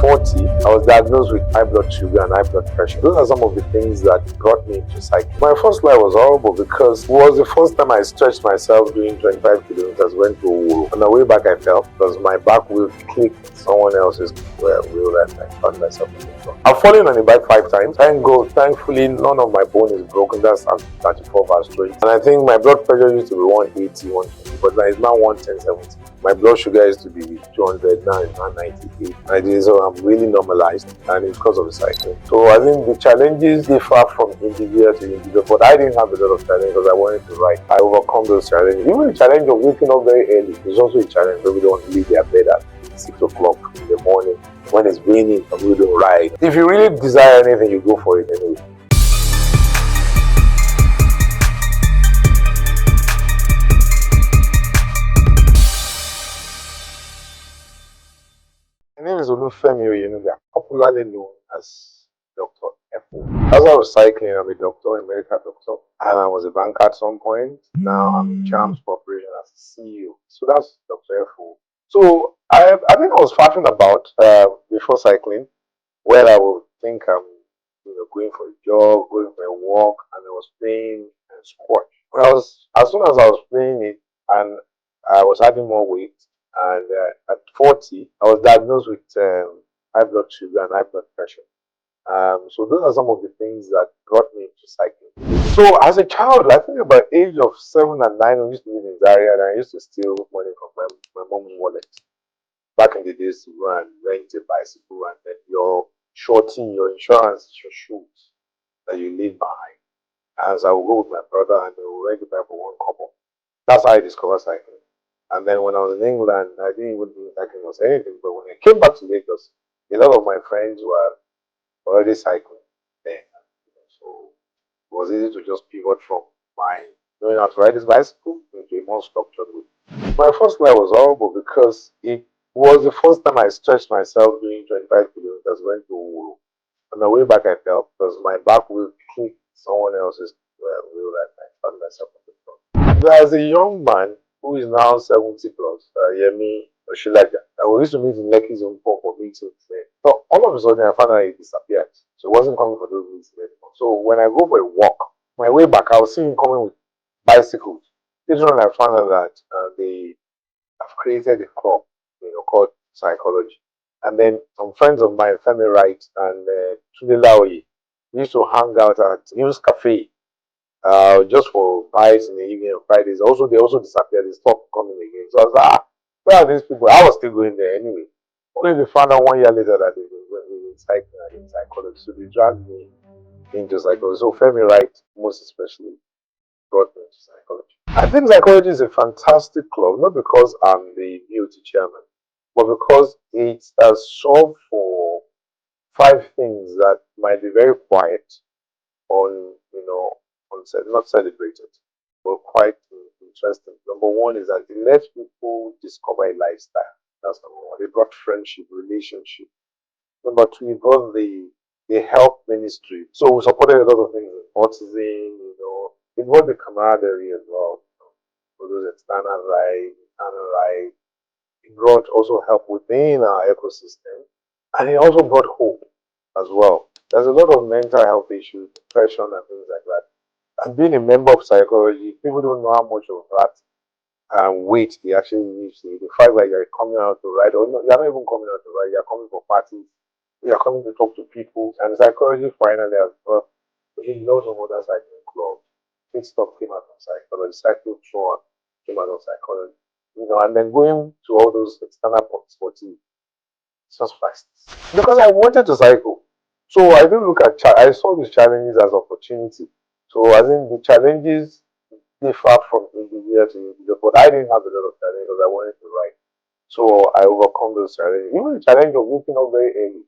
40, I was diagnosed with high blood sugar and high blood pressure. Those are some of the things that brought me into cycling. My first life was horrible because it was the first time I stretched myself doing 25 kilometers, went to Oworo. On the way back, I fell because my back wheel clicked someone else's wheel and I found myself in the floor. I've fallen on the bike 5 times. Thank God, thankfully, none of my bone is broken. That's 34 verse 20. And I think my blood pressure used to be 180, 120, but now it's now 110, 70. My blood sugar used to be 200, now it's 198. So I'm really normalized, and it's because of the cycling. So I think the challenges differ from individual to individual, but I didn't have a lot of challenges because I wanted to ride. I overcome those challenges. Even the challenge of waking up very early is also a challenge. People don't leave their bed at 6 o'clock in the morning when it's raining and we don't ride. If you really desire anything, you go for it anyway. My name is Olufemi Oyenuga, popularly known as Dr. Apple. As I was cycling, I'm a doctor, a medical doctor, and I was a banker at some point. Now I'm in Charms Corporation as CEO. So that's Dr. Apple. So I think I was faffing about before cycling, where I would think I'm going for a jog, going for a walk, and I was playing squash. As soon as I was playing it, and I was having more weight, and at 40, I was diagnosed with high blood sugar and high blood pressure. So those are some of the things that brought me into cycling. So as a child, I think about age of 7 and 9, I used to live in Zaria, and I used to steal money from my mom's wallet. Back in the days, to go and rent a bicycle, and then your shorting, your insurance, your shoes that you leave behind. And so I would go with my brother, and we would rent a bike for 1 couple. That's how I discovered cycling. And then when I was in England, I didn't even think cycling was anything. But when I came back to Lagos, a lot of my friends were already cycling then. So it was easy to just pivot from my knowing how to ride this bicycle into a more structured way. My first life was horrible because it was the first time I stretched myself doing 25 kilometers, went to Oworo. On the way back, I fell because my back wheel clicked someone else's wheel and I found myself on the floor. As a young man who is now 70 plus, Yemi Oshilaja, we used to meet in Lekki's own pub for meetings there. So all of a sudden, I found out he disappeared. So it wasn't coming for those meetings anymore. So when I go for a walk, my way back, I was seeing him coming with bicycles. Later on, I found out that they have created a club, called Cycology. And then some friends of mine, Femi and Tunde used to hang out at News Cafe just for bites in the evening on Fridays. Also, they also disappeared. They stopped coming again. So I was like, where are these people? I was still going there anyway. Only they found out 1 year later that they were in psychology. So they dragged me into psychology. So Femi most especially, brought me into psychology. I think psychology is a fantastic club, not because I'm the beauty chairman, but because it has solved for 5 things that might be very quiet on, not celebrated, but quite interesting. Number 1 is that it lets people discover a lifestyle. That's number 1. It brought friendship, relationship. Number 2, it brought the health ministry. So we supported a lot of things, autism, it brought the camaraderie as well. For those external right, it brought also help within our ecosystem. And it also brought hope as well. There's a lot of mental health issues, depression and things like that. And being a member of psychology, people don't know how much of that weight they actually need to. The fact that you're coming out to ride, or no, you're not even coming out to ride, you're coming for parties, you're coming to talk to people. And psychology finally has brought a lot of other cycling clubs. Pit Stop came out of psychology, Cycle Tour came out of psychology. And then going to all those external sports, it's just fast. Because I wanted to cycle. So I didn't look at I saw these challenges as opportunity. So I think the challenges differ from individual to individual, but I didn't have a lot of challenges because I wanted to ride. So I overcome those challenges. Even the challenge of waking up very early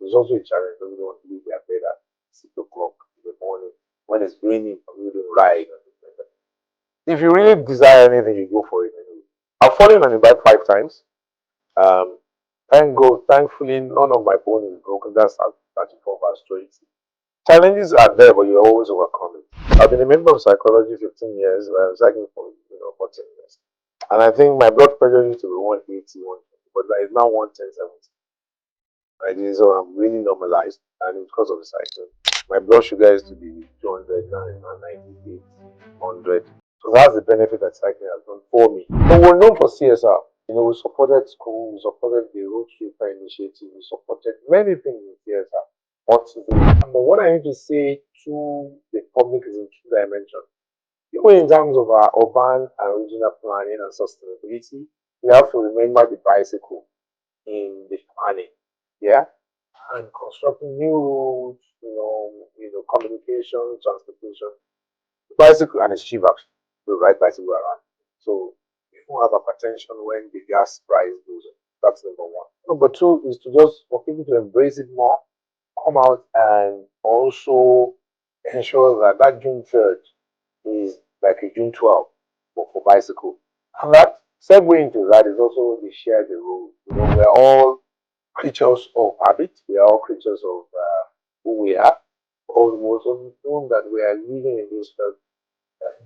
is also a challenge because we don't want to leave their bed at 6 o'clock in the morning when it's raining and we don't ride. If you really desire anything, you go for it anyway. I've fallen on the bike 5 times. Thank God, thankfully, none of my bone is broken. That's 34 verse 20. Challenges are there, but you always overcome it. I've been a member of Cycology 15 years. I was cycling for 14 years. And I think my blood pressure used to be 180, 120, but it's now 110, 70. Right? So I'm really normalized, and because of the cycling, my blood sugar used to be 200, now it's now 98, 100. So that's the benefit that cycling has done for me. So we're known for CSR. We supported schools, we supported the Road Sweeper initiative, we supported many things in CSR. But what I need to say to the public is in two dimensions. Even in terms of our urban and regional planning and sustainability, we have to remember the bicycle in the planning. Yeah, and constructing new roads, communication, transportation. Bicycle and it's cheap actually to ride bicycle around. So you won't have hypertension when the gas price goes up. That's number one. Number two is to just for people to embrace it more, come out and also ensure that that June 3rd is like a June 12th for bicycle. And that segue into that is also the share the road. We're all creatures of habit. We are all creatures of who we are. Almost known that we are living in this world,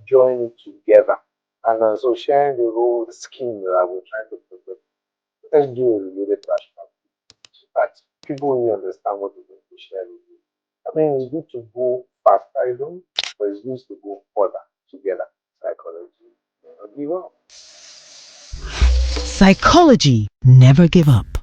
join it together. And so sharing the role, the scheme that we're trying to put. Let's do a related flashback so that people really understand what we're going to share with you. I mean, it's good to go faster, but it's good to go further together. Psychology. Never give up. Psychology, never give up.